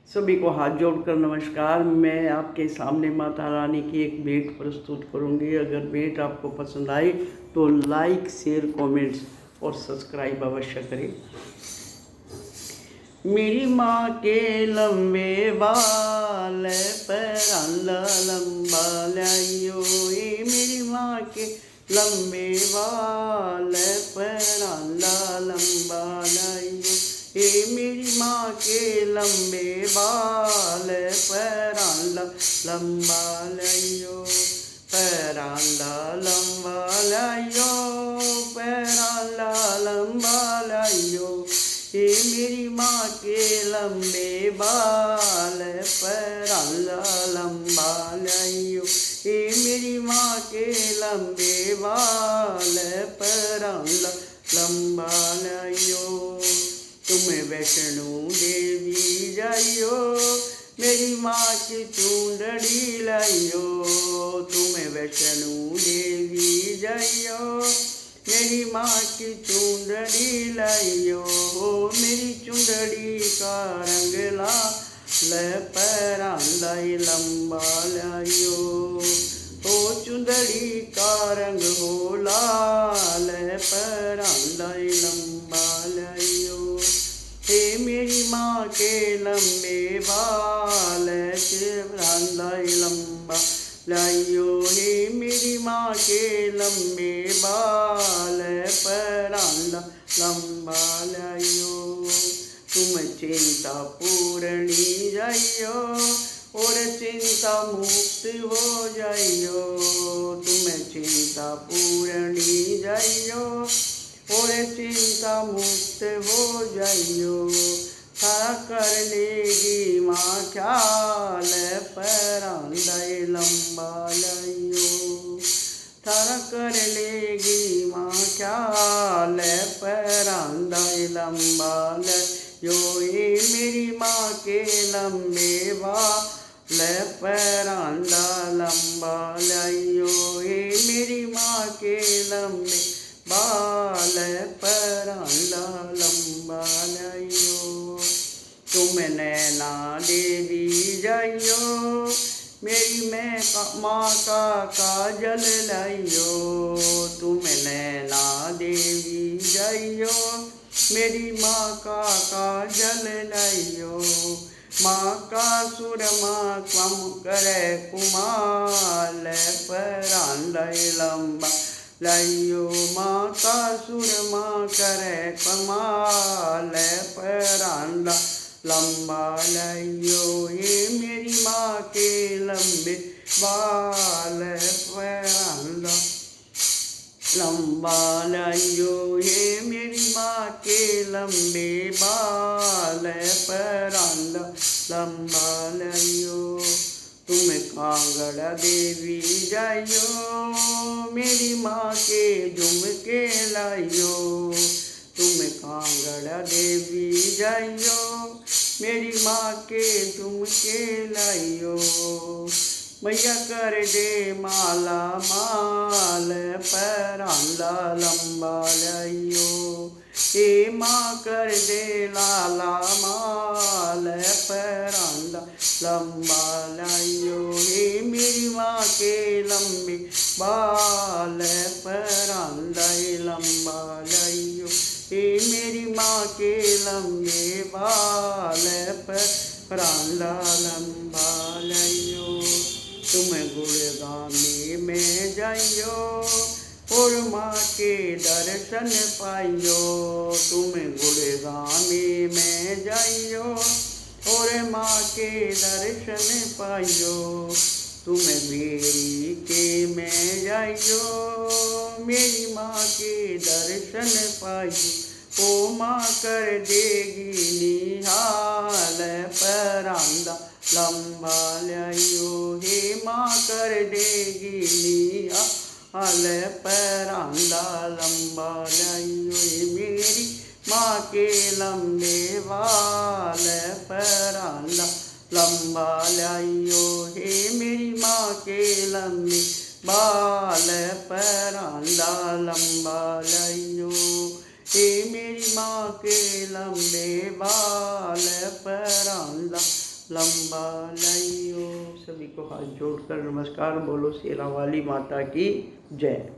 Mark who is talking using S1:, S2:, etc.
S1: सभी को हाथ जोड़कर नमस्कार। मैं आपके सामने माता रानी की एक भेंट प्रस्तुत करूंगी। अगर भेंट आपको पसंद आई तो लाइक, शेयर, कमेंट्स और सब्सक्राइब अवश्य करें। मेरी माँ के लंबे बाल पैरांदा लंबा लाइयो, ये मेरी माँ के लंबे बाल पैरांदा लंबा लाइयो, ये मेरी माँ के लंबे बाल पैरांदा लंबा लाइयो, पैरांदा लंबा लाइयो, पैरांदा लंबा लाइयो, ये मेरी माँ के लंबे बाल पैरांदा लंबा लाइयो, ये मेरी माँ के लंबे बाल पैरांदा लंबा लाइयो। तुम वैष्णो देवी जाइयो, मेरी माँ की चूंदड़ी लाइयो, तुम वैष्णो देवी जाइयो, मेरी माँ की चूंदड़ी लाइयो, मेरी चूंदड़ी का रंग लाल पैरांदा लंबा लाइयो, ओ चूंदड़ी का रंग हो लाल पैरांदा लंबा लाइयो, हे मेरी माँ के लंबे बाल पैरांदा लंबा लाइयो, हे मेरी माँ के लंबे बाल पैरांदा लंबा लाइयो। तुम चिंता पूरणी जाइयो और चिंता मुक्त हो जाइयो, तुम चिंता पूरणी जाइयो और चिंता मुक्त हो जाइयो, सारा कर लेगी माँ ख्याल पैरांदा लंबा लाइयो, सारा कर लेगी माँ ख्याल पैरांदा लंबा लाइयो, ये मेरी माँ के लंबे बाल पैरांदा लंबा लाइयो, ये मेरी माँ के लंबे बाल पैरांदा लंबा लाइयो। तुम नैना देवी जाइयो, मेरी माँ का काजल लाइयो, तुम नैना देवी जाइयो, मेरी माँ का काजल लाइयो, माँ का सुरमा कम करे कुमाल पैरांदा लंबा लाइयो, माँ का सुरमा करे कमाल पैरांदा लंबा लाइयो, ये मेरी माँ के लंबे बाल पैरांदा लंबा लाइयो, ये मेरी माँ के लंबे बाल पैरांदा लंबा लाइयो। तुम कांगड़ा देवी जाइयो, मेरी माँ के झुमके लाइयो, तुम कांगड़ा देवी जाइयो, मेरी माँ के झुमके लाइयो, मैया कर दे माला माल पैरांदा लंबा लाइयो, हे माँ कर दे लाला माल पैरांदा लंबा लाइयो, हे मेरी माँ के लंबे बाल पैरांदा लंबा लाइयो, हे मेरी माँ के लंबे बाल पैरांदा लंबा लाइयो। तुम गुड़गामी में जाइयो और माँ के दर्शन पाइयो, तुम गुड़गामी में जाइयो और माँ के दर्शन पाइयो, तुम मेरी के में जाइयो, मेरी माँ के दर्शन पाइयो, ओ माँ कर देगी निहाल पैरांदा लंबा लाइयो, हे माँ कर देगी निहाल पैरांदा लंबा लाइयो, हे मेरी माँ के लंबे बाल पैरांदा लंबा लाइयो, हे मेरी माँ के लंबे बाल पैरांदा लंबा लाइयो, हे मेरी माँ के लंबे बाल पैरांदा लंबा लाइयो। सभी को हाथ जोड़कर नमस्कार। बोलो शेरा वाली माता की जय।